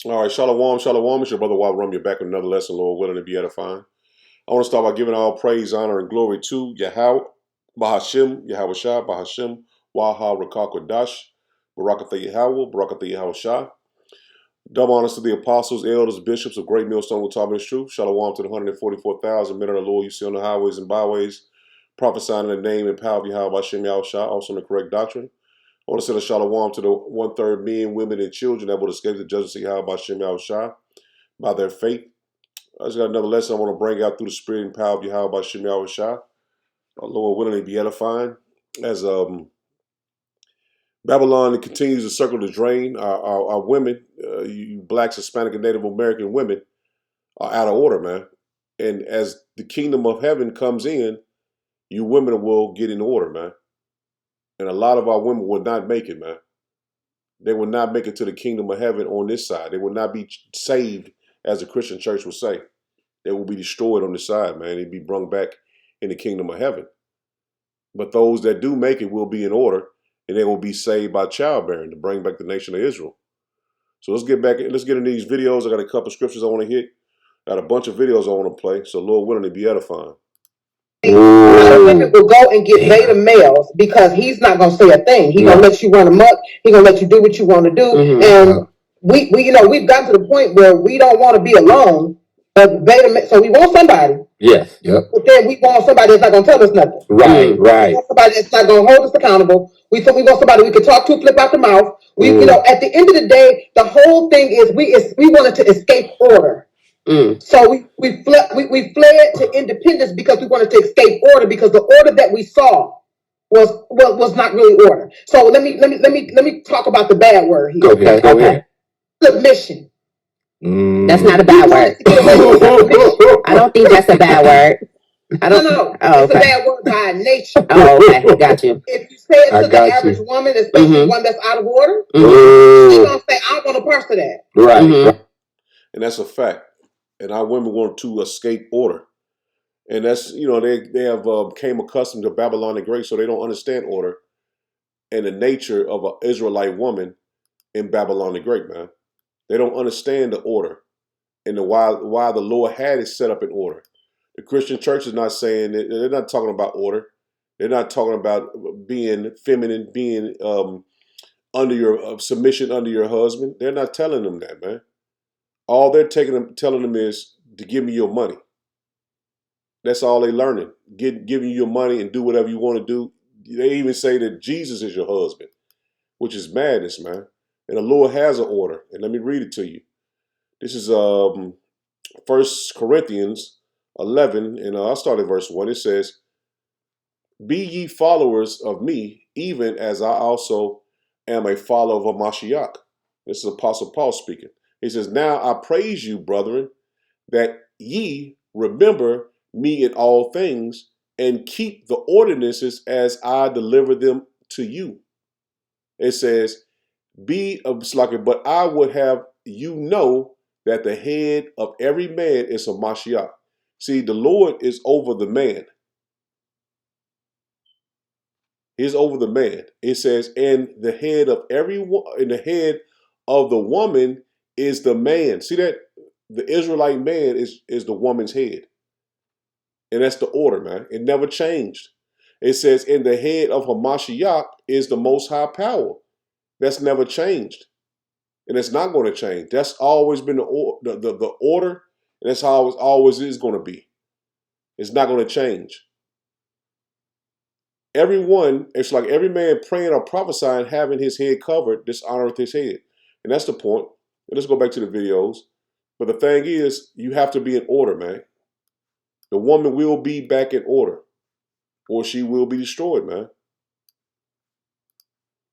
All right, shalom, shalom. It's your brother Wabram. You're back with another lesson, Lord willing, to be edifying. I want to start by giving all praise, honor, and glory to Yahweh, Bahashim, Yahweh Shah, Bahashim, Waha, Rakakwadash, Barakatha Yahweh, Barakatha Yahweh Shah. Double honors to the apostles, elders, bishops of Great Millstone with Tarbin's Truth. Shalom to the 144,000 men of the Lord you see on the highways and byways, prophesying in the name and power of Yahweh, Bahashim, Yahweh Shah, also in the correct doctrine. I want to send a shalom to the 1/3 men, women, and children that will escape the judgment of Yahweh Hashem Yahweh Shai by their faith. I just got another lesson I want to bring out through the spirit and power of Yahweh Hashem Yahweh Shai. Our Lord willingly be edifying. As Babylon continues to circle the drain, our women, you blacks, Hispanic, and Native American women, are out of order, man. And as the kingdom of heaven comes in, you women will get in order, man. And a lot of our women will not make it, man. They will not make it to the kingdom of heaven on this side. They will not be saved, as the Christian church will say. They will be destroyed on this side, man. They'll be brought back in the kingdom of heaven. But those that do make it will be in order, and they will be saved by childbearing to bring back the nation of Israel. So let's get in these videos. I got a couple of scriptures I want to hit. I got a bunch of videos I want to play. So Lord willing, to be edifying. Women will go and get beta males because he's not gonna say a thing. He's gonna let you run amok. He's gonna let you do what you want to do. And we've gotten to the point where we don't want to be alone. But so we want somebody. Yes. Yep. But then we want somebody that's not gonna tell us nothing. Right. Right. We want somebody that's not gonna hold us accountable. We want somebody we can talk to, flip out the mouth. At the end of the day, the whole thing is we wanted to escape order. So we fled to independence because we wanted to escape order, because the order that we saw was not really order. So let me talk about the bad word here. Okay. Submission. That's not a bad word. I don't think that's a bad word. No. Oh, it's a bad word by nature. Oh, okay. Got you. If you say it to the average woman, especially one that's out of order, she's gonna say, "I want a part of that." Right. And that's a fact. And our women want to escape order. And that's, they have came accustomed to Babylon the Great, so they don't understand order and the nature of an Israelite woman in Babylon the Great, man. They don't understand the order and why the Lord had it set up in order. The Christian church is not saying that. They're not talking about order. They're not talking about being feminine, being under your submission under your husband. They're not telling them that, man. All they're telling them is to give me your money. That's all they're learning. Giving you your money and do whatever you want to do. They even say that Jesus is your husband, which is madness, man. And the Lord has an order. And let me read it to you. This is 1 Corinthians 11, and I'll start at verse 1. It says, "Be ye followers of me, even as I also am a follower of Mashiach." This is Apostle Paul speaking. He says, "Now I praise you, brethren, that ye remember me in all things, and keep the ordinances as I deliver them to you." It says, "But I would have you know that the head of every man is a Mashiach." See, the Lord is over the man. He's over the man. It says, and the head of the head of the woman is the man. See that? The Israelite man is the woman's head. And that's the order, man. It never changed. It says, in the head of Hamashiach is the most high power. That's never changed. And it's not going to change. That's always been the order. And that's how it always is going to be. It's not going to change. It's like every man praying or prophesying, having his head covered, dishonoreth his head. And that's the point. And let's go back to the videos. But the thing is, you have to be in order, man. The woman will be back in order, or she will be destroyed, man.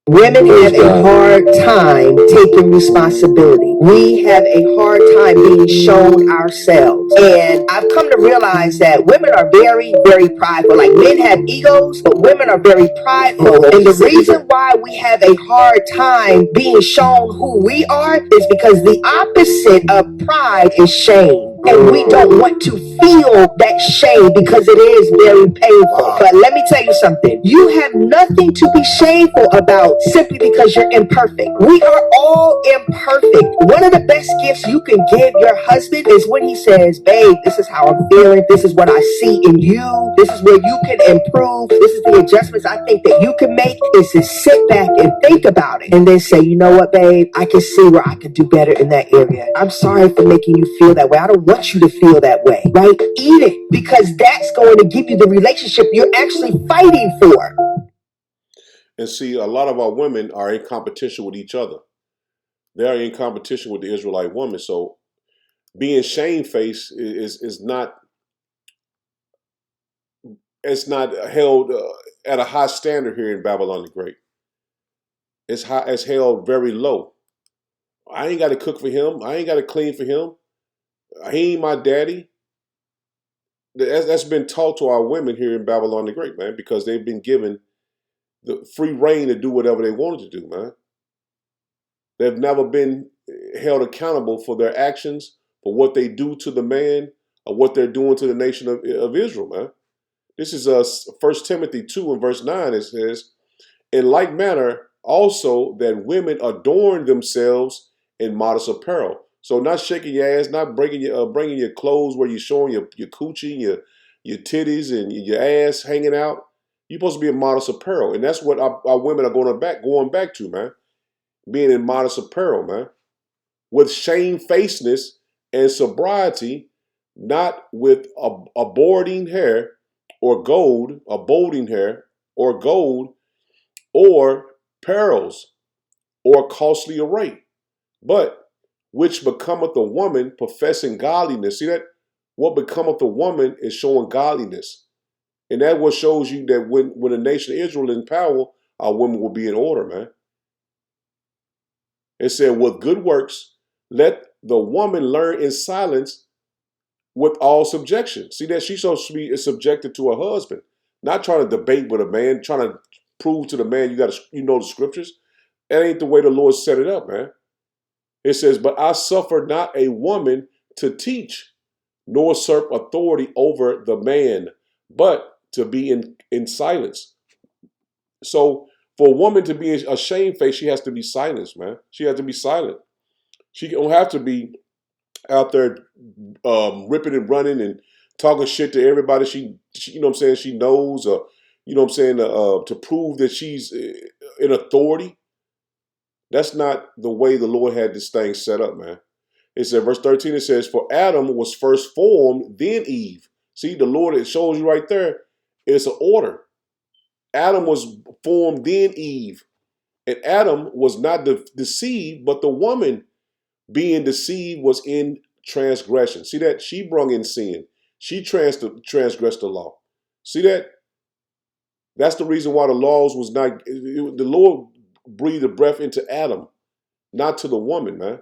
Women have a hard time taking responsibility. We have a hard time being shown ourselves. And I've come to realize that women are very, very prideful. Like, men have egos, but women are very prideful. And the reason why we have a hard time being shown who we are is because the opposite of pride is shame. And we don't want to feel that shame because it is very painful. But let me tell you something. You have nothing to be shameful about simply because you're imperfect. We are all imperfect. One of the best gifts you can give your husband is when he says, babe, this is how I'm feeling. This is what I see in you. This is where you can improve. This is the adjustments I think that you can make, is to sit back and think about it and then say, you know what, babe, I can see where I could do better in that area. I'm sorry for making you feel that way. I don't want you to feel that way, right? Eat it, because that's going to give you the relationship you're actually fighting for. And see, a lot of our women are in competition with each other. They are in competition with the Israelite woman. So being shamefaced is not, it's not held at a high standard here in Babylon the Great. It's held very low. I ain't got to cook for him. I ain't got to clean for him. He ain't my daddy. That's been taught to our women here in Babylon the Great, man, because they've been given the free reign to do whatever they wanted to do, man. They've never been held accountable for their actions, for what they do to the man, or what they're doing to the nation of Israel, man. This is 1 Timothy 2 and verse 9. It says, in like manner, also that women adorn themselves in modest apparel. So not shaking your ass, not bringing your clothes where you're showing your coochie, your titties, and your ass hanging out. You're supposed to be in modest apparel, and that's what our women are going back to, man. Being in modest apparel, man, with shamefacedness and sobriety, not with a boarding hair or gold, a bolding hair or gold, or perils, or costly array, but which becometh a woman professing godliness. See that? What becometh a woman is showing godliness. And that what shows you that when the nation of Israel is in power, our women will be in order, man. It said, with good works, let the woman learn in silence with all subjection. See that? She's supposed to be subjected to her husband, not trying to debate with a man, trying to prove to the man you know the scriptures. That ain't the way the Lord set it up, man. It says, but I suffer not a woman to teach, nor usurp authority over the man, but to be in silence. So for a woman to be a shamefaced, she has to be silenced, man. She has to be silent. She don't have to be out there ripping and running and talking shit to everybody she you know what I'm saying, she knows, or you know what I'm saying, to prove that she's in authority. That's not the way the Lord had this thing set up, man. It said, verse 13, it says, for Adam was first formed, then Eve. See, the Lord, it shows you right there, it's an order. Adam was formed, then Eve. And Adam was not deceived, but the woman being deceived was in transgression. See that? She brung in sin. She transgressed the law. See that? That's the reason why the laws was not, the Lord breathed a breath into Adam, not to the woman, man.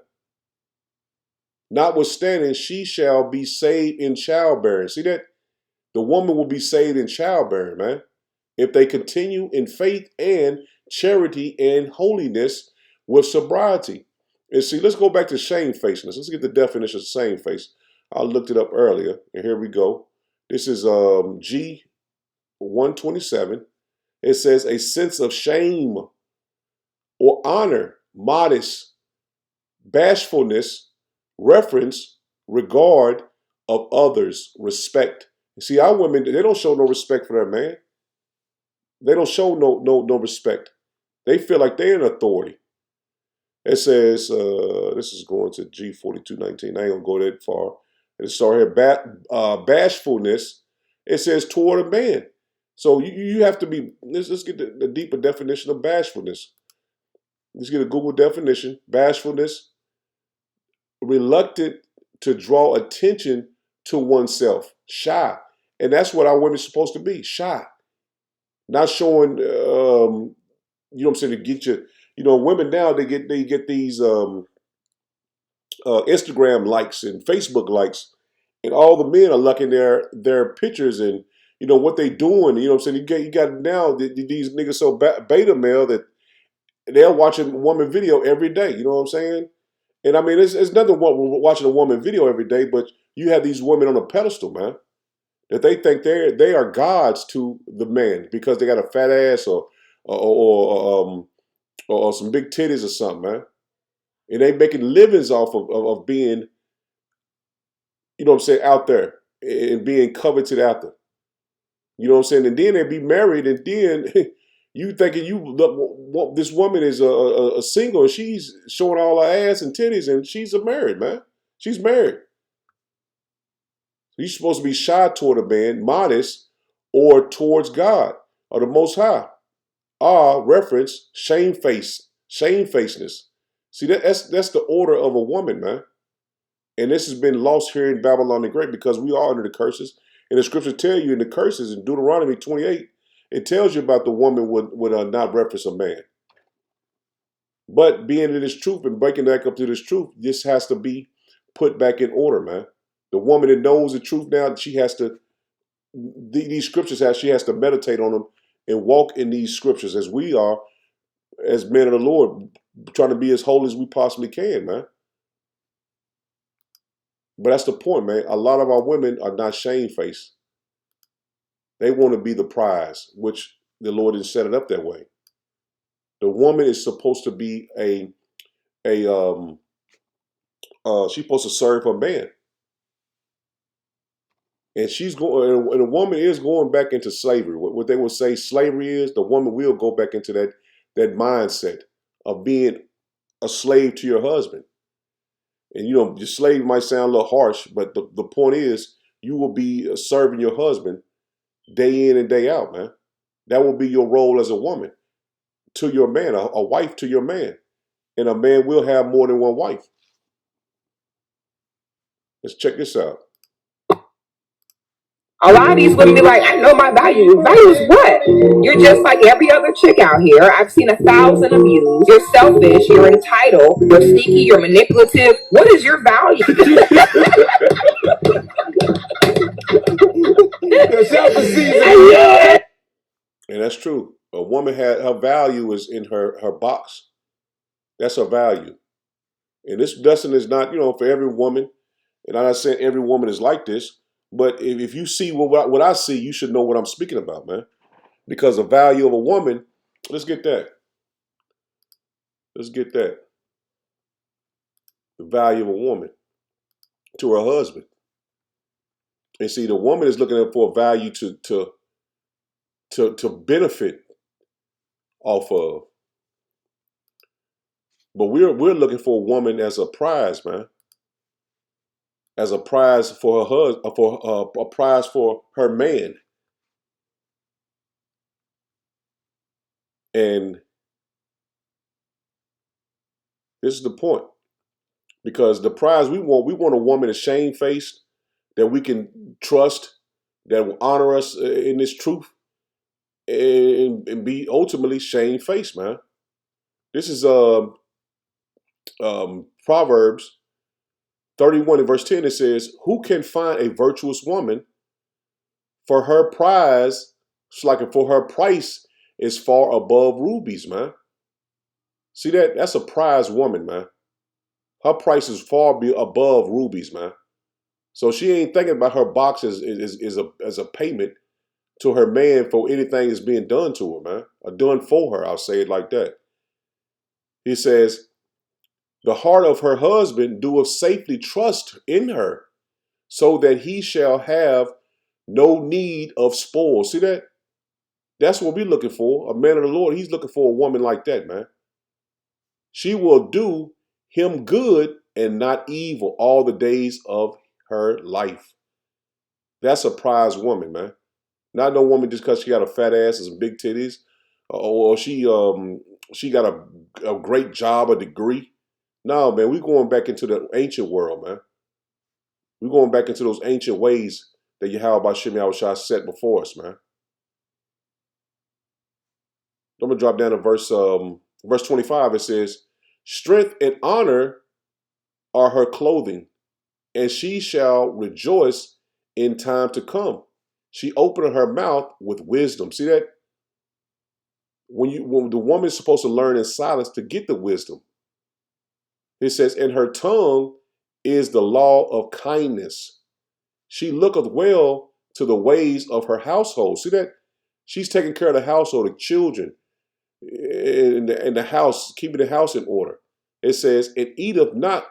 Notwithstanding, she shall be saved in childbearing. See that? The woman will be saved in childbearing, man. If they continue in faith and charity and holiness with sobriety. And see, let's go back to shamefacedness. Let's get the definition of shamefaced. I looked it up earlier, and here we go. This is G 127. It says a sense of shame or honor, modest, bashfulness, reference, regard of others, respect. See, our women, they don't show no respect for their man. They don't show no respect. They feel like they're in authority. It says, this is going to G4219. I ain't gonna go that far. It starts here, bashfulness. It says toward a man. So you have to be, let's get the deeper definition of bashfulness. Let's get a Google definition. Bashfulness, reluctant to draw attention to oneself, shy. And that's what our women's supposed to be, shy. Not showing, you know what I'm saying, to get you, you know, women now, they get these Instagram likes and Facebook likes, and all the men are liking their pictures and, you know, what they doing. You know what I'm saying? You got now these niggas so beta male that they're watching woman video every day. You know what I'm saying? And I mean, it's nothing wrong with watching a woman video every day, but you have these women on a pedestal, man, that they think they are gods to the man because they got a fat ass or some big titties or something, man. And they making livings off of being, you know what I'm saying, out there and being coveted after. You know what I'm saying? And then they be married, and then you thinking this woman is a single, and she's showing all her ass and titties, and she's a married, man. She's married. You're supposed to be shy toward a man, modest, or towards God or the Most High. Reference shamefacedness. See, that's the order of a woman, man. And this has been lost here in Babylon the Great because we are under the curses. And the scriptures tell you in the curses in Deuteronomy 28, it tells you about the woman would not reference a man. But being in this truth and breaking back up to this truth, this has to be put back in order, man. The woman that knows the truth now, she has to, these scriptures, she has to meditate on them and walk in these scriptures as we are, as men of the Lord, trying to be as holy as we possibly can, man. But that's the point, man. A lot of our women are not shamefaced. They want to be the prize, which the Lord has set it up that way. The woman is supposed to be she's supposed to serve her man. And she's going, and a woman is going back into slavery. What they will say slavery is, the woman will go back into that mindset of being a slave to your husband. And you know, your slave might sound a little harsh, but the point is, you will be serving your husband day in and day out, man. That will be your role as a woman to your man, a wife to your man. And a man will have more than one wife. Let's check this out. A lot of these women be like, I know my value. Value is what? You're just like every other chick out here. I've seen 1,000 of you. You're selfish. You're entitled. You're sneaky. You're manipulative. What is your value? And that's true. A woman her value is in her box. That's her value. And this lesson is not, you know, for every woman. And I'm not saying every woman is like this, but if you see what I see, you should know what I'm speaking about, man. Because the value of a woman, let's get that. Let's get that. The value of a woman to her husband. And see, the woman is looking for a value to benefit off of. But we're looking for a woman as a prize, man. As a prize for her husband, for a prize for her man. And this is the point. Because the prize we want a woman that's shamefaced, that we can trust, that will honor us in this truth, and be ultimately shamefaced, man. This is Proverbs 31 and verse 10. It says, "Who can find a virtuous woman? For her prize, it's like for her price is far above rubies, man." See that? That's a prize woman, man. Her price is far above rubies, man. So she ain't thinking about her box as a payment to her man for anything that's being done to her, man. Or done for her, I'll say it like that. He says, "The heart of her husband doeth safely trust in her, so that he shall have no need of spoil." See that? That's what we're looking for. A man of the Lord, he's looking for a woman like that, man. She will do him good and not evil all the days of her life. That's a prize woman, man. Not no woman just because she got a fat ass and some big titties, or she got a great job, a degree. No, man, we're going back into the ancient world, man. We're going back into those ancient ways that Yahweh Shem Yahushua set before us, man. I'm gonna drop down to verse 25. It says, "Strength and honor are her clothing, and she shall rejoice in time to come. She opened her mouth with wisdom." See that? When the woman is supposed to learn in silence to get the wisdom. It says, and her tongue is the law of kindness. She looketh well to the ways of her household. See that? She's taking care of the household, the children, in the house, keeping the house in order. It says, and eateth not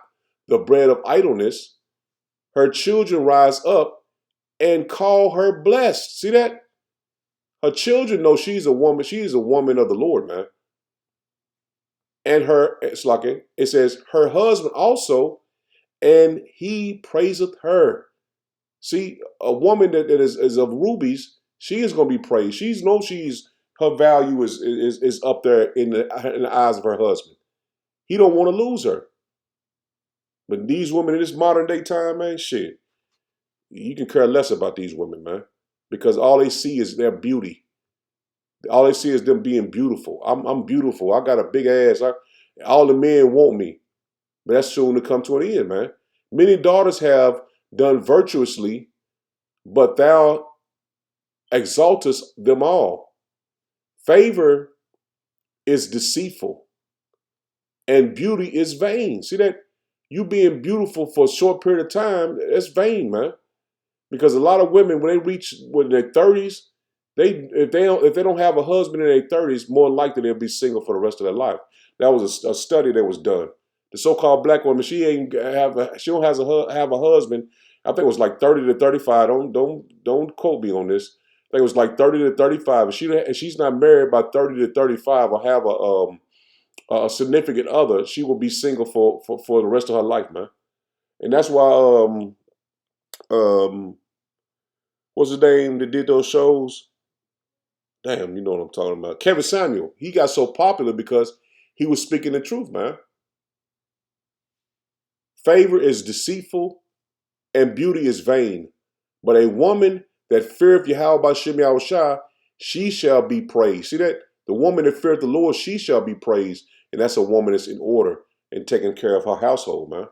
the bread of idleness. Her children rise up and call her blessed. See that? Her children know she's a woman. She's a woman of the Lord, man. And it says, her husband also, and he praiseth her. See, a woman that is of rubies, she is going to be praised. Her value is up there in the eyes of her husband. He don't want to lose her. But these women in this modern day time, man, shit, you can care less about these women, man, because all they see is their beauty. All they see is them being beautiful. I'm beautiful. I got a big ass. All the men want me. But that's soon to come to an end, man. Many daughters have done virtuously, but thou exaltest them all. Favor is deceitful, and beauty is vain. See that? You being beautiful for a short period of time, that's vain, man. Because a lot of women, when they reach their 30s, if they don't have a husband in their 30s, more likely they'll be single for the rest of their life. That was a study that was done. The so-called black woman, she don't have a husband. I think it was like 30 to 35. Don't quote me on this. I think it was like 30 to 35. If she's not married by 30 to 35 or have a significant other, she will be single for the rest of her life, man. And that's why what's his name that did those shows? Damn, you know what I'm talking about. Kevin Samuel. He got so popular because he was speaking the truth, man. Favor is deceitful and beauty is vain. But a woman that feareth Yahweh B'Shem Yahushua, she shall be praised. See that? The woman that feareth the Lord, she shall be praised. And that's a woman that's in order and taking care of her household, man.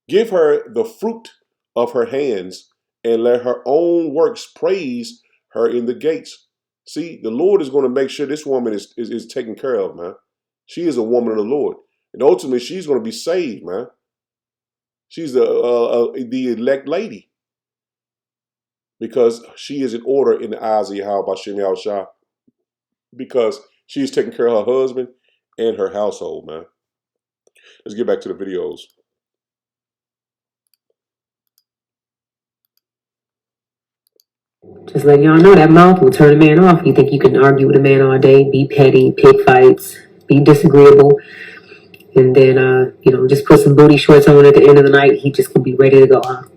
Give her the fruit of her hands and let her own works praise her in the gates. See, the Lord is going to make sure this woman is taken care of, man. She is a woman of the Lord. And ultimately, she's going to be saved, man. She's the elect lady. Because she is in order in the eyes of Yahweh B'Shem Yahushua. Because she's taking care of her husband and her household, man. Let's get back to the videos. Just letting y'all know that mouth will turn a man off. You think you can argue with a man all day, be petty, pick fights, be disagreeable, and then just put some booty shorts on at the end of the night. He just gonna be ready to go on.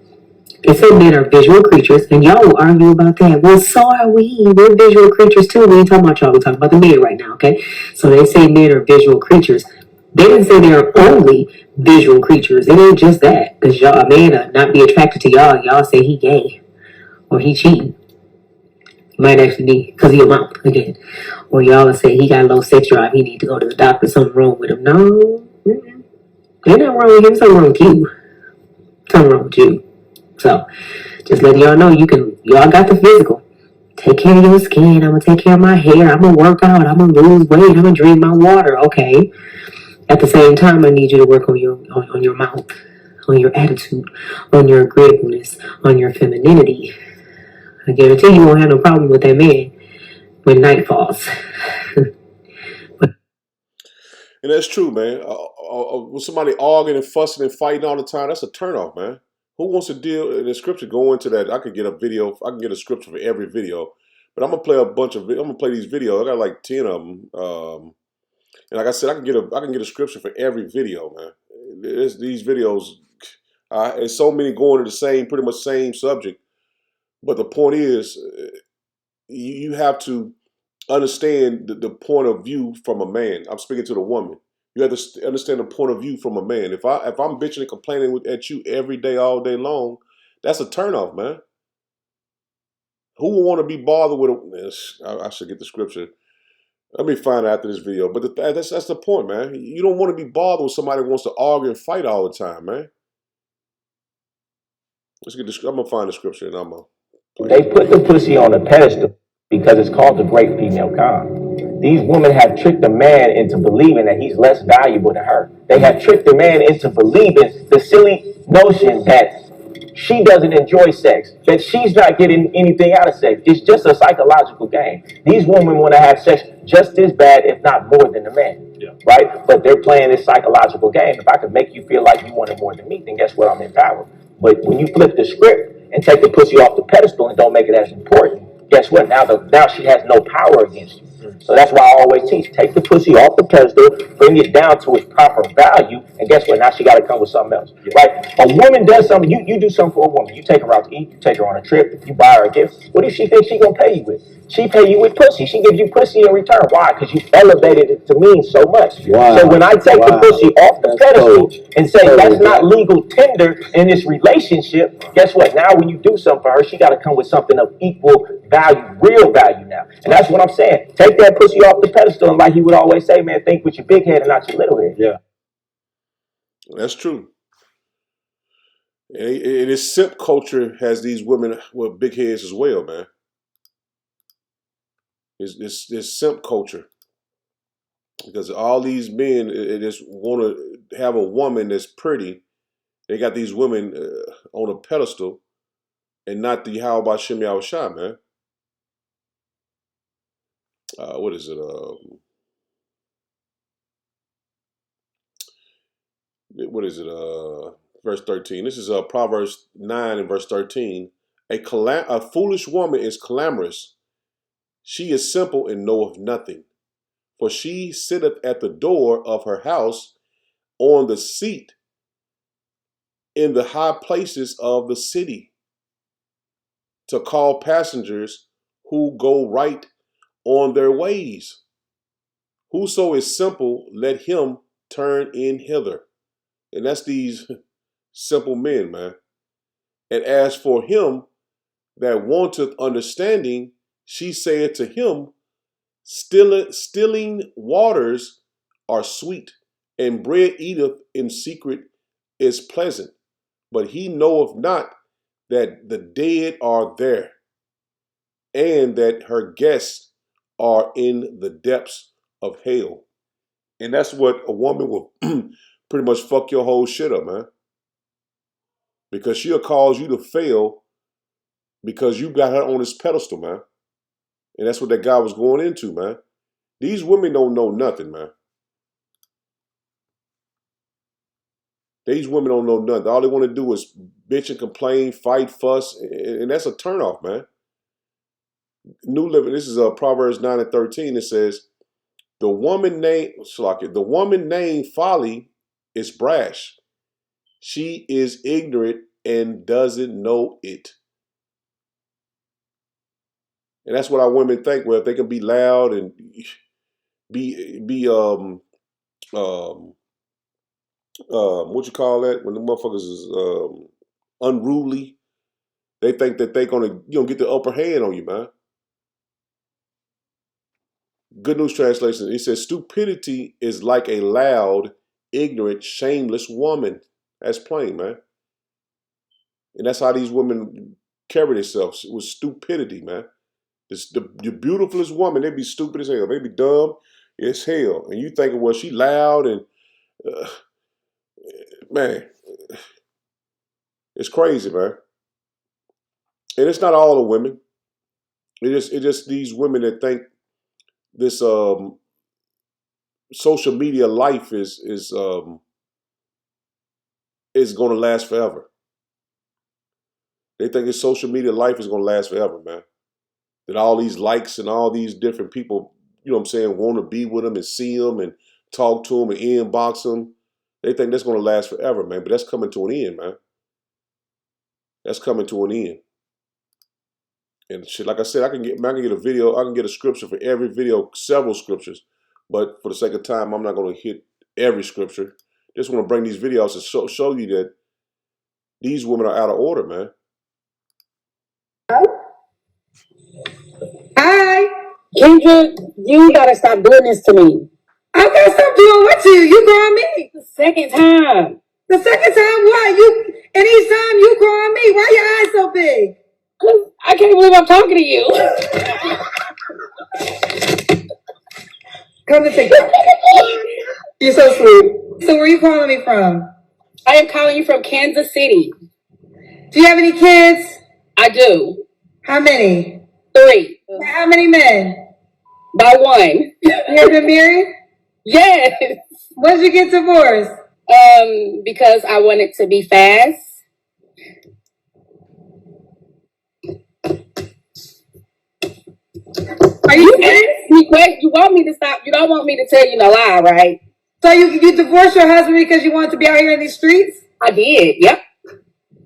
They say men are visual creatures, and y'all will argue about that. Well, so are we. We're visual creatures too. We ain't talking about y'all. We're talking about the men right now, okay? So they say men are visual creatures. They didn't say they are only visual creatures. It ain't just that. Because y'all, a man not be attracted to y'all. Y'all say he gay or he cheating. Might actually be because he a mouth again. Or y'all will say he got low sex drive. He need to go to the doctor. Something wrong with him. No. Ain't nothing wrong with him. Something wrong with you. Something wrong with you. So, just letting y'all know y'all got the physical. Take care of your skin. I'm going to take care of my hair. I'm going to work out. I'm going to lose weight. I'm going to drink my water. Okay. At the same time, I need you to work on your mouth, on your attitude, on your agreeableness, on your femininity. I guarantee you won't have no problem with that man when night falls. And that's true, man. With somebody arguing and fussing and fighting all the time, that's a turnoff, man. Who wants to deal in the scripture? Go into that. I could get a scripture for every video, but I'm gonna play I'm gonna play these videos. I got like 10 of them. And like I said, I can get a scripture for every video, man. These videos, there's so many going to pretty much same subject. But the point is, you have to understand the point of view from a man. I'm speaking to the woman. You have to understand the point of view from a man. If I'm bitching and complaining at you every day, all day long, that's a turnoff, man. Who would want to be bothered with I should get the scripture. Let me find out after this video. But that's the point, man. You don't want to be bothered with somebody who wants to argue and fight all the time, man. Let's get I'm gonna find the scripture and I'm gonna. They put the pussy on a pedestal because it's called the great female con. These women have tricked a man into believing that he's less valuable than her. They have tricked a man into believing the silly notion that she doesn't enjoy sex, that she's not getting anything out of sex. It's just a psychological game. These women want to have sex just as bad, if not more, than the man. Yeah. Right? But they're playing this psychological game. If I could make you feel like you wanted more than me, then guess what? I'm in power. But when you flip the script and take the pussy off the pedestal and don't make it as important, guess what? Now she has no power against you. So that's why I always teach: take the pussy off the pedestal, bring it down to its proper value, and guess what? Now she got to come with something else. Yeah. Right? A woman does something. You do something for a woman. You take her out to eat. You take her on a trip. You buy her a gift. What does she think she gonna pay you with? She pay you with pussy. She gives you pussy in return. Why? Because you elevated it to mean so much. Wow. So when I take the pussy off the pedestal and say that's not legal tender in this relationship, guess what? Now when you do something for her, she got to come with something of equal value, real value now. And that's what I'm saying. Take that pussy off the pedestal, and like he would always say, man, think with your big head and not your little head. Yeah. That's true. And this simp culture has these women with big heads as well, man. It's this simp culture. Because all these men just want to have a woman that's pretty. They got these women on a pedestal and not the how about Shimmy Shah, man. What is it? What is it? Verse 13. This is Proverbs 9 and verse 13. A foolish woman is clamorous. She is simple and knoweth nothing. For she sitteth at the door of her house, on the seat in the high places of the city, to call passengers who go right on their ways. Whoso is simple, let him turn in hither. And that's these simple men, man. And as for him that wanteth understanding, she saith to him, Stilling waters are sweet, and bread eateth in secret is pleasant. But he knoweth not that the dead are there, and that her guests are in the depths of hell. And that's what a woman will pretty much fuck your whole shit up, man. Because she'll cause you to fail because you got her on this pedestal, man. And that's what that guy was going into, man. These women don't know nothing, man. These women don't know nothing. All they want to do is bitch and complain, fight, fuss, and that's a turnoff, man. New Living, this is Proverbs 9 and 13. It says, the woman named Folly is brash. She is ignorant and doesn't know it. And that's what our women think. Well, if they can be loud and be what you call that, when the motherfuckers is unruly, they think that they're gonna get the upper hand on you, man. Good News Translation, it says stupidity is like a loud, ignorant, shameless woman. That's plain, man. And that's how these women carry themselves, with stupidity, man. The beautifulest woman, they be stupid as hell. They be dumb as hell. And you thinking, well, she loud and man, it's crazy, man. And it's not all the women. It's just these women that think this social media life is going to last forever. They think this social media life is going to last forever, man. That all these likes and all these different people, you know what I'm saying, want to be with them and see them and talk to them and inbox them. They think that's going to last forever, man. But that's coming to an end, man. That's coming to an end. And shit, like I said, I can get a video, I can get a scripture for every video, several scriptures. But for the sake of time, I'm not going to hit every scripture. Just want to bring these videos to show you that these women are out of order, man. Hi, Kendra, you gotta stop doing this to me. I gotta stop doing what to you? You call me the second time. The second time what? And each time you call me. Why your eyes so big? Cause I can't believe I'm talking to you. Come to TikTok. You're so sweet. So where are you calling me from? I am calling you from Kansas City. Do you have any kids? I do. How many? 3. How many men? By 1. You ever been married? Yes. When did you get divorced? Because I wanted to be fast. Are you asked me questions? You want me to stop? You don't want me to tell you no lie, right? So you divorced your husband because you wanted to be out here in these streets? I did. Yep.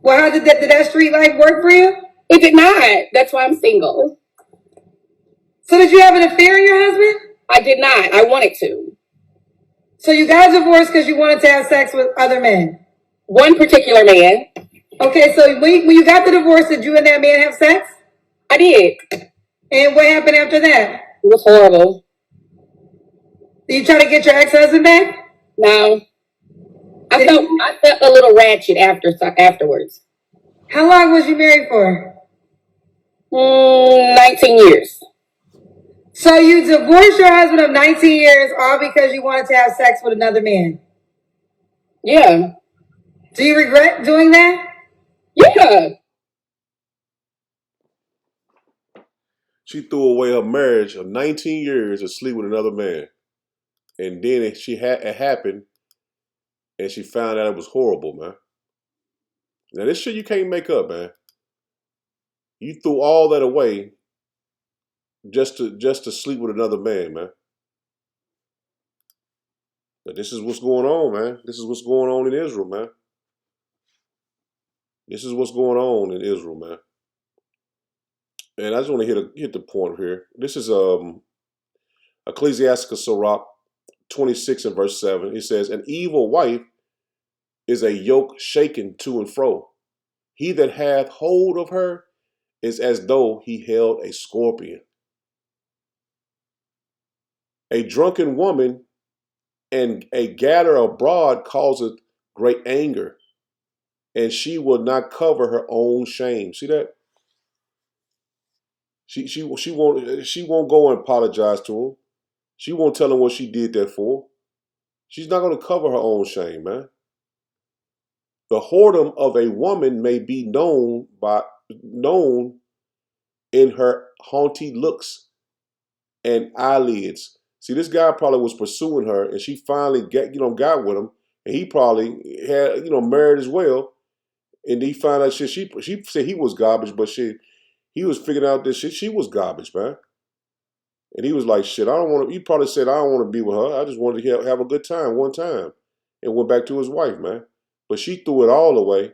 Well, how did that street life work for you? It did not. That's why I'm single. So did you have an affair with your husband? I did not. I wanted to. So you got divorced because you wanted to have sex with other men? One particular man. Okay, so when you got the divorce, did you and that man have sex? I did. And what happened after that? It was horrible. Did you try to get your ex-husband back? No. I felt a little ratchet afterwards. How long was you married for? 19 years. So you divorced your husband of 19 years all because you wanted to have sex with another man? Yeah. Do you regret doing that? Yeah. She threw away her marriage of 19 years to sleep with another man. And then it happened, and she found out it was horrible, man. Now, this shit you can't make up, man. You threw all that away just to sleep with another man, man. But this is what's going on, man. This is what's going on in Israel, man. This is what's going on in Israel, man. And I just want to hit the point here. This is Ecclesiasticus Sirach 26 and verse 7. It says, "An evil wife is a yoke shaken to and fro. He that hath hold of her is as though he held a scorpion. A drunken woman and a gatherer abroad causeth great anger, and she will not cover her own shame." See that? She won't go and apologize to him. She won't tell him what she did that for. She's not going to cover her own shame, man. The whoredom of a woman may be known in her haughty looks and eyelids. See, this guy probably was pursuing her, and she finally got with him, and he probably had married as well. And he found out shit. She said he was garbage, but he was figuring out this shit. She was garbage, man. And he was like, shit, I don't want to. He probably said, I don't want to be with her. I just wanted to have a good time one time, and went back to his wife, man. But she threw it all away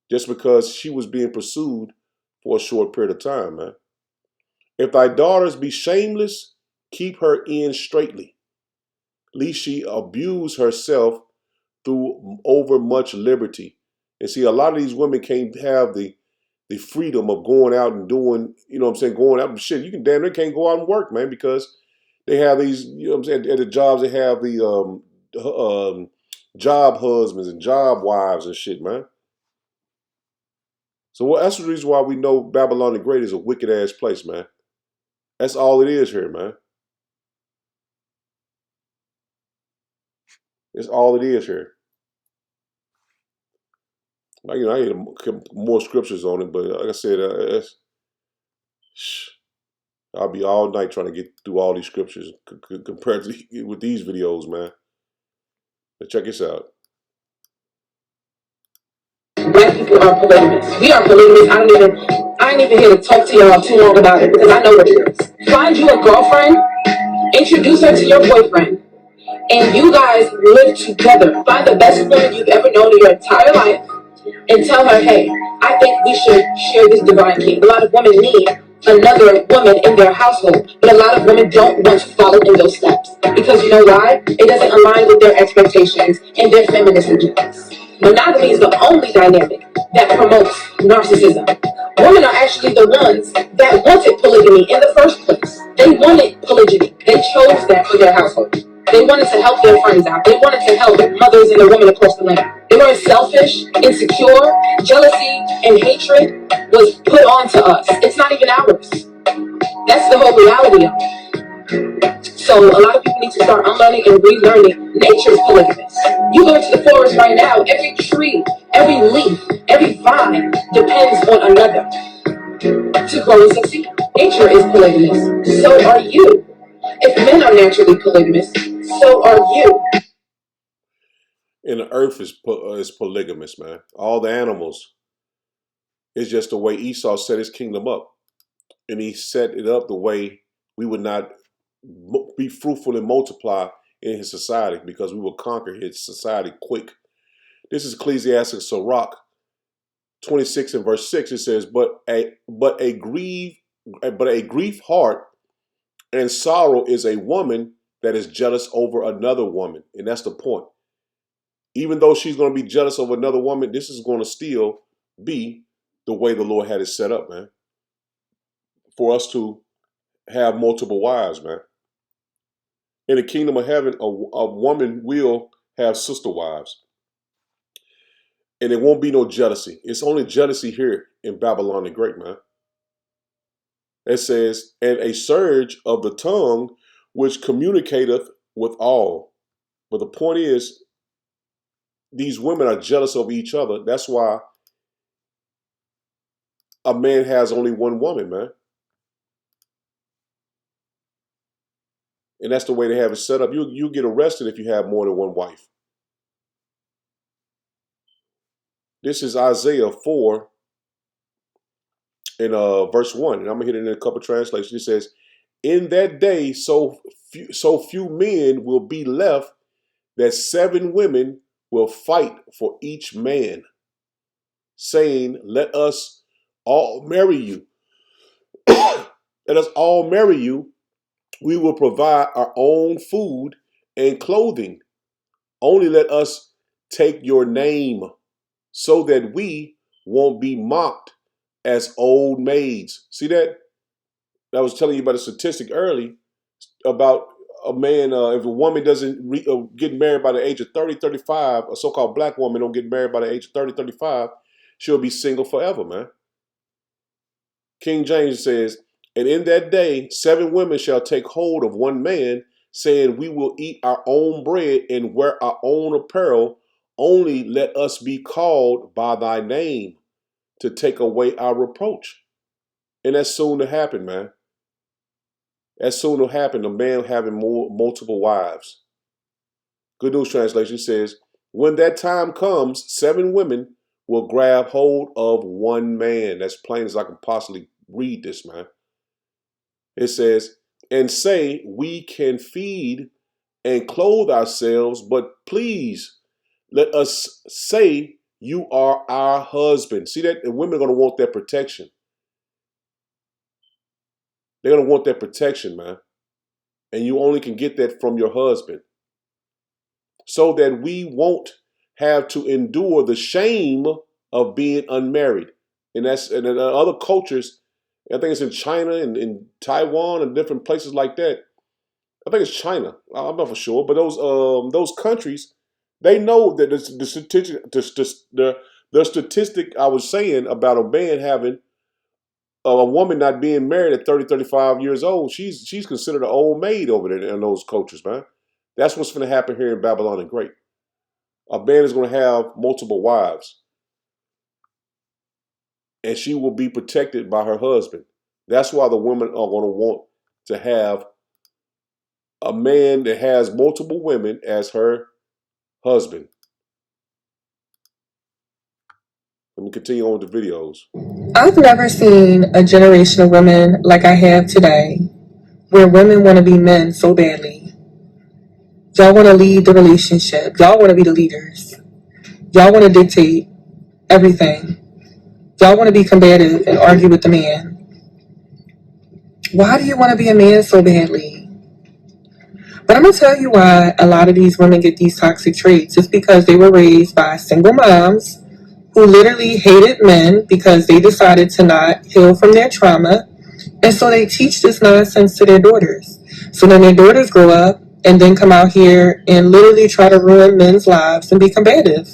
just because she was being pursued for a short period of time, man. If thy daughters be shameless, keep her in straitly, lest she abuse herself through overmuch liberty. And see, a lot of these women can't have the freedom of going out and doing, going out and shit. You can damn near can't go out and work, man, because they have these, at the jobs they have the job husbands and job wives and shit, man. So that's the reason why we know Babylon the Great is a wicked ass place, man. That's all it is here, man. It's all it is here. I need more scriptures on it, but like I said, I'll be all night trying to get through all these scriptures compared to with these videos, man. But check this out. Black people are polygamous. We are polygamous. I ain't even here to talk to y'all too long about it because I know what it is. Find you a girlfriend, introduce her to your boyfriend, and you guys live together. Find the best woman you've ever known in your entire life and tell her, hey, I think we should share this divine king. A lot of women need another woman in their household, but a lot of women don't want to follow in those steps because you know why? It doesn't align with their expectations and their feminist agendas. Monogamy is the only dynamic that promotes narcissism. Women are actually the ones that wanted polygamy in the first place. They wanted polygyny. They chose that for their household. They wanted to help their friends out. They wanted to help mothers and the women across the land. They weren't selfish, insecure. Jealousy and hatred was put onto us. It's not even ours. That's the whole reality of it. So a lot of people need to start unlearning and relearning. Nature is polygamous. You go into the forest right now, every tree, every leaf, every vine depends on another to grow and succeed. Nature is polygamous. So are you. If men are naturally polygamous, so are you. And the earth is polygamous, man. All the animals. It's just the way Esau set his kingdom up. And he set it up the way we would not be fruitful and multiply in his society, because we will conquer his society quick. This is Ecclesiastes Sirach 26 and verse 6. It says, but a grief heart and sorrow is a woman that is jealous over another woman. And that's the point. Even though she's going to be jealous of another woman, this is going to still be the way the Lord had it set up, man. For us to have multiple wives, man. In the kingdom of heaven, a woman will have sister wives. And there won't be no jealousy. It's only jealousy here in Babylon the Great, man. It says, and a surge of the tongue which communicateth with all. But the point is, these women are jealous of each other. That's why a man has only one woman, man. And that's the way they have it set up. You get arrested if you have more than one wife. This is Isaiah 4 in verse 1. And I'm going to hit it in a couple of translations. It says, in that day, so few men will be left that 7 women will fight for each man, saying, let us all marry you. Let us all marry you. We will provide our own food and clothing. Only let us take your name, so that we won't be mocked as old maids. See that? I was telling you about a statistic early about a man, if a woman doesn't get married by the age of 30, 35, a so-called black woman don't get married by the age of 30, 35, she'll be single forever, man. King James says, and in that day, 7 women shall take hold of one man, saying, we will eat our own bread and wear our own apparel. Only let us be called by thy name, to take away our reproach. And that's soon to happen, man. That's soon to happen, a man having multiple wives. Good News Translation says, when that time comes, 7 women will grab hold of one man. That's plain as I can possibly read this, man. It says, and say, we can feed and clothe ourselves, but please let us say you are our husband. See that? And women are going to want that protection. They're going to want that protection, man. And you only can get that from your husband. So that we won't have to endure the shame of being unmarried. And in other cultures, I think it's in China and in Taiwan and different places like that. I think it's China. I'm not for sure, but those countries, they know that the statistic I was saying about a man having a woman not being married at 30, 35 years old, she's considered an old maid over there in those cultures, man. That's what's going to happen here in Babylon the Great. A man is going to have multiple wives, and she will be protected by her husband. That's why the women are going to want to have a man that has multiple women as her husband. Let me continue on with the videos. I've never seen a generation of women like I have today, where women want to be men so badly. Y'all want to lead the relationship. Y'all want to be the leaders. Y'all want to dictate everything. Y'all want to be combative and argue with the man. Why do you want to be a man so badly? But I'm going to tell you why a lot of these women get these toxic traits. It's because they were raised by single moms who literally hated men because they decided to not heal from their trauma. And so they teach this nonsense to their daughters. So then their daughters grow up and then come out here and literally try to ruin men's lives and be combative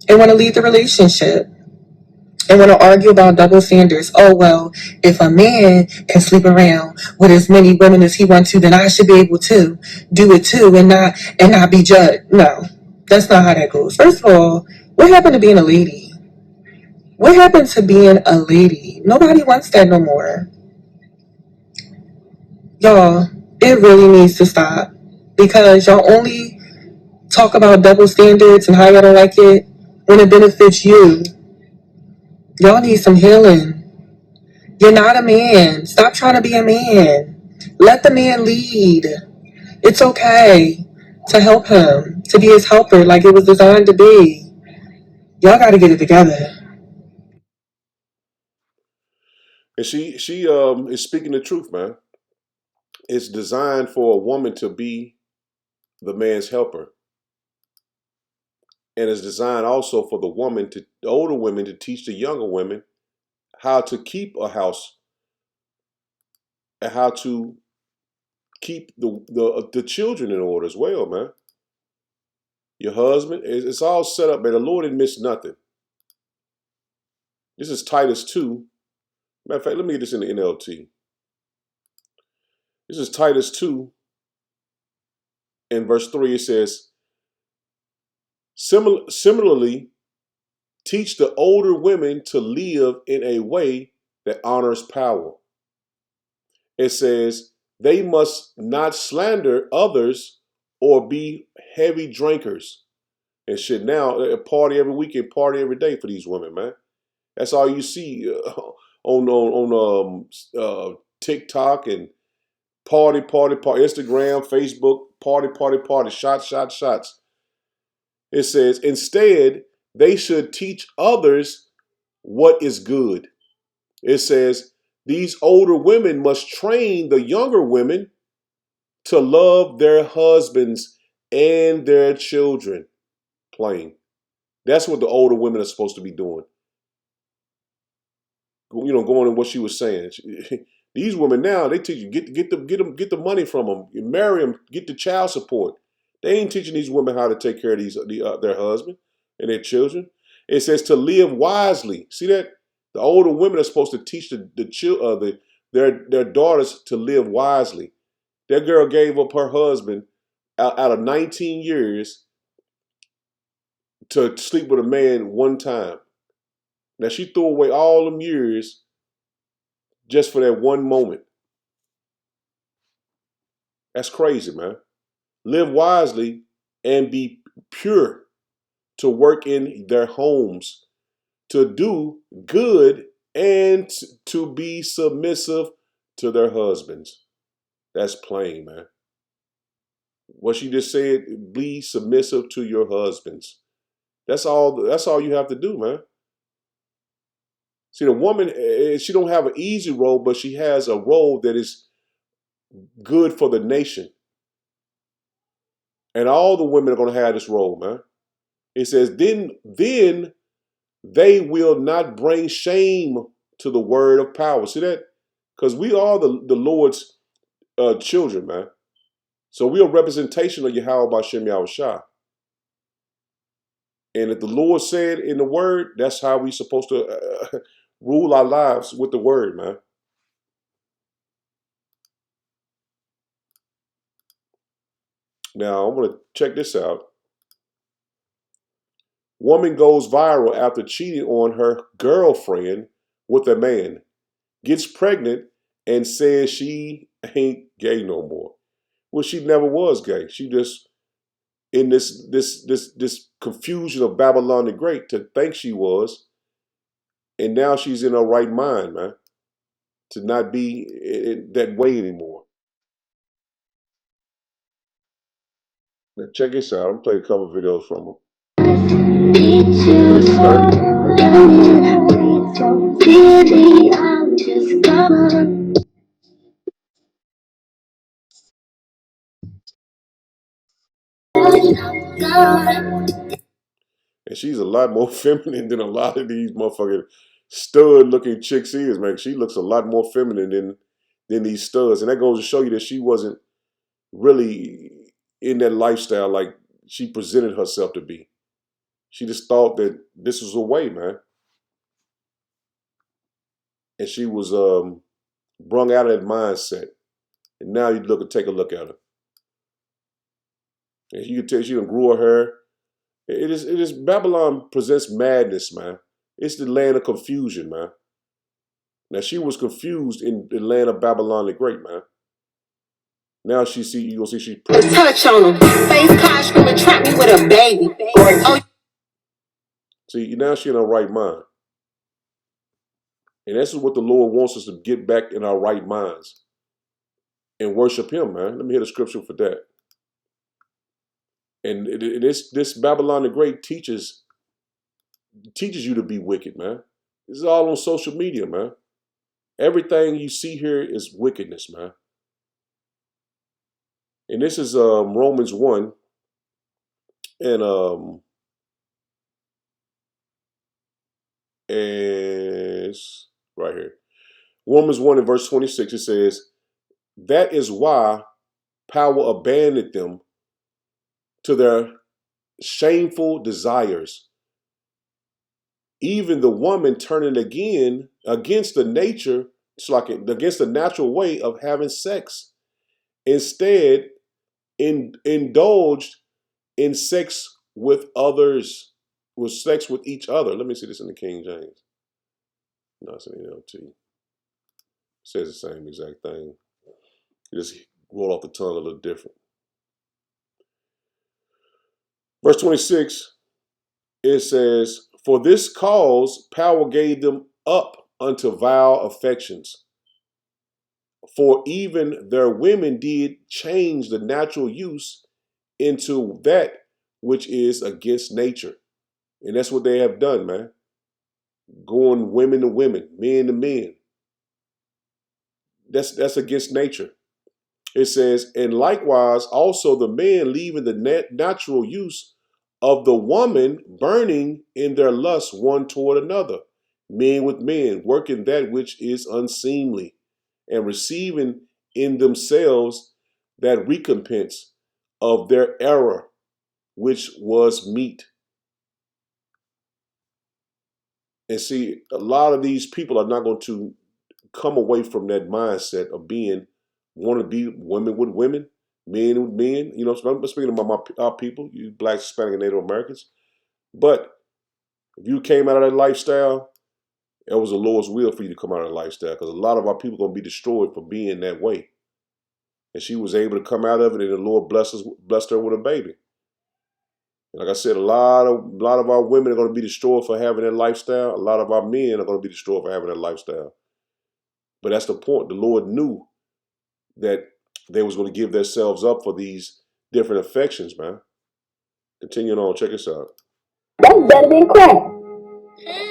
and want to leave the relationship. and want to argue about double standards. Oh, well, if a man can sleep around with as many women as he wants to, then I should be able to do it too and not be judged. No, that's not how that goes. First of all, what happened to being a lady? What happened to being a lady? Nobody wants that no more. Y'all, it really needs to stop because y'all only talk about double standards and how y'all don't like it when it benefits you. Y'all need some healing. You're not a man. Stop trying to be a man. Let the man lead. It's okay to help him, to be his helper like it was designed to be. Y'all got to get it together. And she is speaking the truth, man. It's designed for a woman to be the man's helper. And it's designed also for the older women to teach the younger women how to keep a house and how to keep the children in order as well, man. Your husband, it's all set up, man. The Lord didn't miss nothing. This is Titus 2. Matter of fact, let me get this in the NLT. This is Titus 2 in verse 3. It says, similarly, teach the older women to live in a way that honors power. It says, they must not slander others or be heavy drinkers. And shit, now, a party every weekend, party every day for these women, man. That's all you see on TikTok and party, Instagram, Facebook, party, shots. It says, instead, they should teach others what is good. It says, these older women must train the younger women to love their husbands and their children. Plain. That's what the older women are supposed to be doing. You know, going on what she was saying. These women now, they teach you get the money from them, you marry them, get the child support. They ain't teaching these women how to take care of their husband and their children. It says to live wisely. See that the older women are supposed to teach their daughters to live wisely. That girl gave up her husband out of 19 years to sleep with a man one time. Now she threw away all them years just for that one moment. That's crazy, man. Live wisely and be pure, to work in their homes, to do good, and to be submissive to their husbands. That's plain, man. What she just said, be submissive to your husbands. That's all you have to do, man. See, the woman, she don't have an easy role, but she has a role that is good for the nation. And all the women are going to have this role, man. It says, then they will not bring shame to the word of power. See that? Because we are the Lord's children, man. So we are a representation of Yahweh Bashem Yahushua. And if the Lord said in the word, that's how we supposed to rule our lives with the word, man. Now, I'm going to check this out. Woman goes viral after cheating on her girlfriend with a man. Gets pregnant and says she ain't gay no more. Well, she never was gay. She just in this confusion of Babylon the Great to think she was, and now she's in her right mind, man, to not be that way anymore. Now check this out. I'm playing a couple of videos from her. And she's a lot more feminine than a lot of these motherfucking stud looking chicks is, man. She looks a lot more feminine than these studs. And that goes to show you that she wasn't really in that lifestyle like she presented herself to be. She just thought that this was a way, man. and she was brung out of that mindset. And now you take a look at her. And you can tell she done grew her hair. It is Babylon presents madness, man. It's the land of confusion, man. Now she was confused in the land of Babylon the Great, man. Now you gonna see she's pretty. Touch on him. Face costume and trap me with a baby. Oh. See, now she in her right mind. And this is what the Lord wants us to get back in our right minds and worship him, man. Let me hear the scripture for that. And this Babylon the Great teaches you to be wicked, man. This is all on social media, man. Everything you see here is wickedness, man. And this is Romans 1 and is right here. Romans 1 and verse 26, it says, that is why power abandoned them to their shameful desires. Even the woman turning again against the nature, it's like against the natural way of having sex. Instead, indulged in sex with others, with sex with each other. Let me see this in the King James. No, it's in the NLT. It says the same exact thing. It just roll off the tongue a little different. Verse 26, it says, for this cause power gave them up unto vile affections. For even their women did change the natural use into that which is against nature. And that's what they have done, man. Going women to women, men to men. That's against nature. It says, and likewise also the men leaving the natural use of the woman, burning in their lust one toward another, men with men, working that which is unseemly, and receiving in themselves that recompense of their error, which was meet. And see, a lot of these people are not going to come away from that mindset of want to be women with women, men with men. You know, I'm speaking about our people, you Black, Hispanic, and Native Americans. But if you came out of that lifestyle, it was the Lord's will for you to come out of that lifestyle, because a lot of our people are going to be destroyed for being that way. And she was able to come out of it, and the Lord blessed her with a baby. And like I said, a lot of our women are going to be destroyed for having that lifestyle. A lot of our men are going to be destroyed for having that lifestyle. But that's the point. The Lord knew that they was going to give themselves up for these different affections, man. Continuing on, check this out. That's better than crack.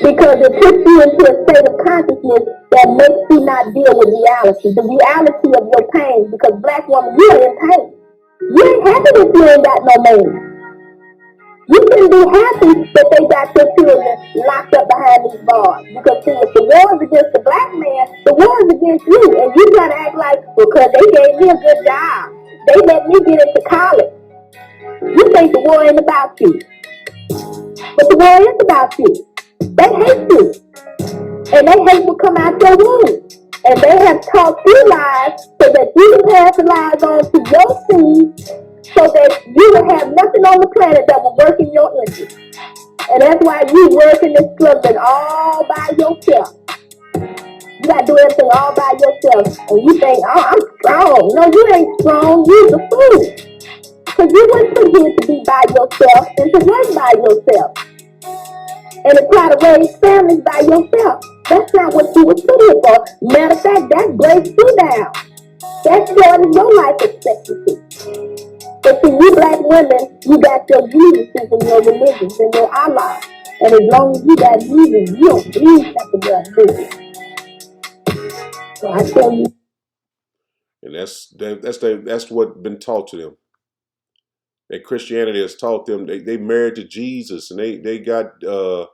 Because it puts you into a state of consciousness that makes you not deal with reality. The reality of your pain. Because black woman, you are in pain. You ain't happy if you ain't got no man. You shouldn't be happy that they got your children locked up behind these bars. Because see, if the war is against the black man, the war is against you. And you gotta act like, because they gave me a good job. They let me get into college. You think the war ain't about you. But the war is about you. They hate you. And they hate will come out your womb. And they have taught you lies so that you can pass the lies on to your seed, so that you will have nothing on the planet that will work in your interest. And that's why you work in this club all by yourself. You gotta do everything all by yourself. And you think, oh, I'm strong. No, you ain't strong. You're the fool. Because you weren't put here to be by yourself and to work by yourself. And to try to raise families by yourself. That's not what you were put here for. Matter of fact, that breaks you down. That's shortens your life expectancy. But see, you black women, you got your Jesuses and your religions and your Allah. And as long as you got Jesus, you don't need nothing else, do you? So I tell you. And that's what been taught to them. That Christianity has taught them. They married to Jesus, and they got a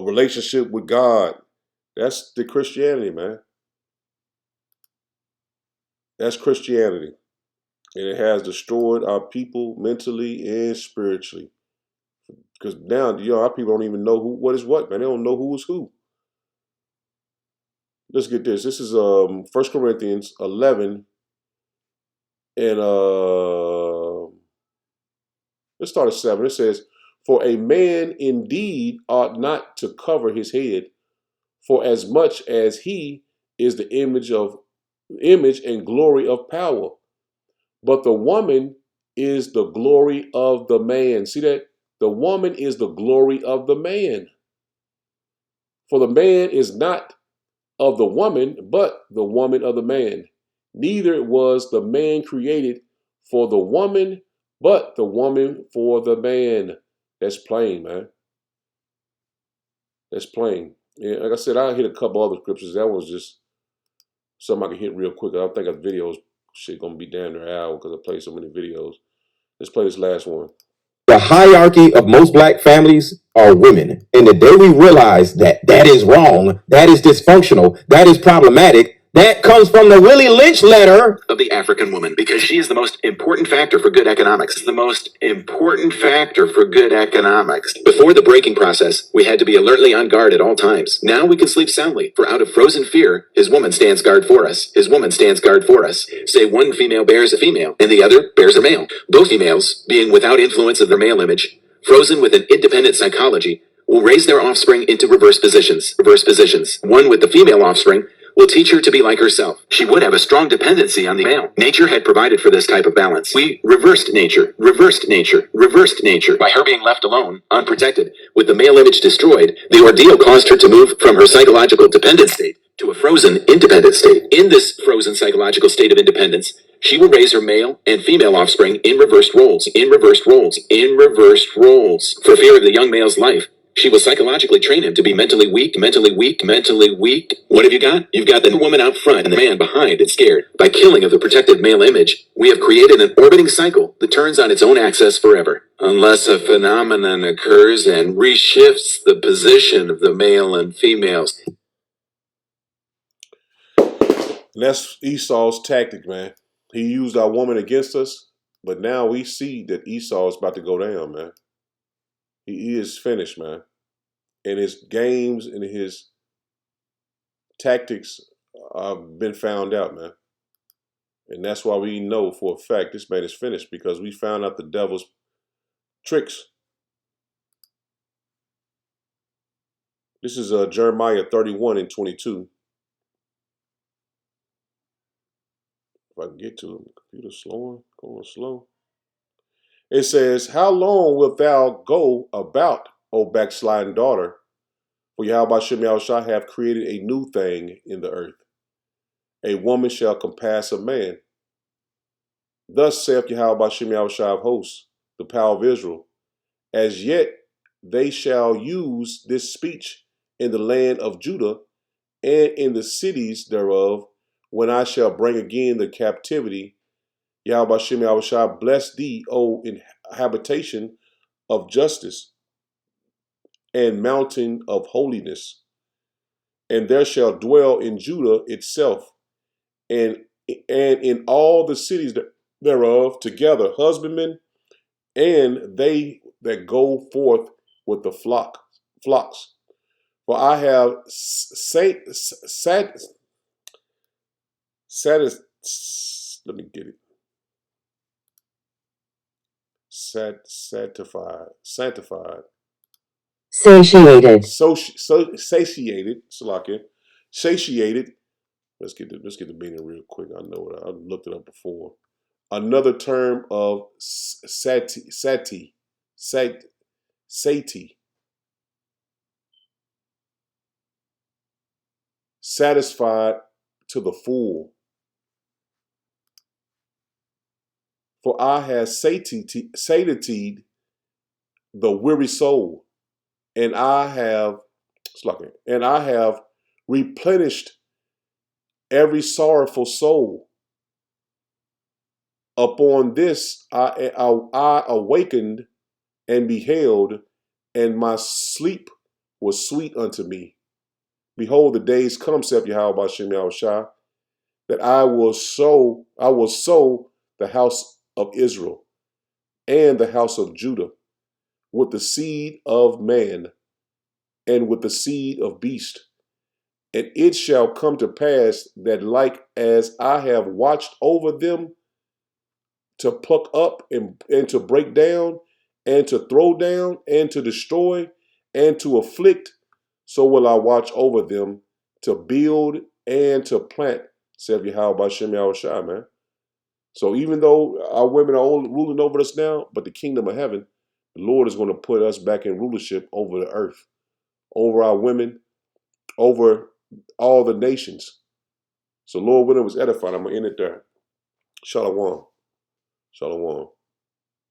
relationship with God. That's the Christianity, man. That's Christianity. And it has destroyed our people mentally and spiritually. Because now, our people don't even know what is what, man. They don't know who is who. let's get this. This is 1 Corinthians 11 and let's start at 7. It says, "For a man indeed ought not to cover his head, for as much as he is the image and glory of power, but the woman is the glory of the man." See that? The woman is the glory of the man. For the man is not of the woman, but the woman of the man. Neither was the man created for the woman, but the woman for the man. That's plain, man. That's plain. Yeah, like I said, I hit a couple other scriptures. That was just something I can hit real quick. I don't think a video's shit gonna be down there an hour because I played so many videos. Let's play this last one. The hierarchy of most black families are women. And the day we realize that that is wrong, that is dysfunctional, that is problematic, that comes from the Willie Lynch letter of the African woman, because she is the most important factor for good economics. The most important factor for good economics. Before the breaking process, we had to be alertly on guard at all times. Now we can sleep soundly, for out of frozen fear, his woman stands guard for us. His woman stands guard for us. Say one female bears a female, and the other bears a male. Both females, being without influence of their male image, frozen with an independent psychology, will raise their offspring into reverse positions. Reverse positions. One with the female offspring will teach her to be like herself. She would have a strong dependency on the male. Nature had provided for this type of balance. We reversed nature, reversed nature, reversed nature. By her being left alone, unprotected, with the male image destroyed, the ordeal caused her to move from her psychological dependent state to a frozen, independent state. In this frozen psychological state of independence, she will raise her male and female offspring in reversed roles, in reversed roles, in reversed roles. For fear of the young male's life, she will psychologically train him to be mentally weak, mentally weak, mentally weak. What have you got? You've got the woman out front and the man behind and scared. By killing of the protected male image, we have created an orbiting cycle that turns on its own axis forever. Unless a phenomenon occurs and reshifts the position of the male and females. And that's Esau's tactic, man. He used our woman against us, but now we see that Esau is about to go down, man. He is finished, man. And his games and his tactics have been found out, man. And that's why we know for a fact this man is finished, because we found out the devil's tricks. This is Jeremiah 31 and 22. If I can get to it, the computer's going slow. It says, "How long wilt thou go about, O backsliding daughter? For Yahweh Shem Yahushua hath created a new thing in the earth. A woman shall compass a man. Thus saith Yahweh Shem Yahushua of hosts, the power of Israel. As yet they shall use this speech in the land of Judah and in the cities thereof, when I shall bring again the captivity. Yahweh Shem Yahushua bless thee, O habitation of justice and mountain of holiness. And there shall dwell in Judah itself, and in all the cities thereof together husbandmen, and they that go forth with the flocks. For I have let me get it. Sanctified. Satiated. So satiated. Salakia. Satiated. Let's get the meaning real quick. I know it. I looked it up before. Another term of sati. Satisfied to the full. For I have satiated the weary soul, and I have replenished every sorrowful soul. Upon this I awakened and beheld, and my sleep was sweet unto me. Behold, the days come, saith Yahweh Hashem Yahushua, that I will sow the house of Israel and the house of Judah with the seed of man and with the seed of beast, And it shall come to pass that like as I have watched over them to pluck up and to break down and to throw down and to destroy and to afflict, so will I watch over them to build and to plant, saith Yahweh B'Shem Yahushua, man. So even though our women are all ruling over us now, but the kingdom of heaven, the Lord is going to put us back in rulership over the earth, over our women, over all the nations. So Lord, when it was edified, I'm going to end it there. Shalom. Shalom.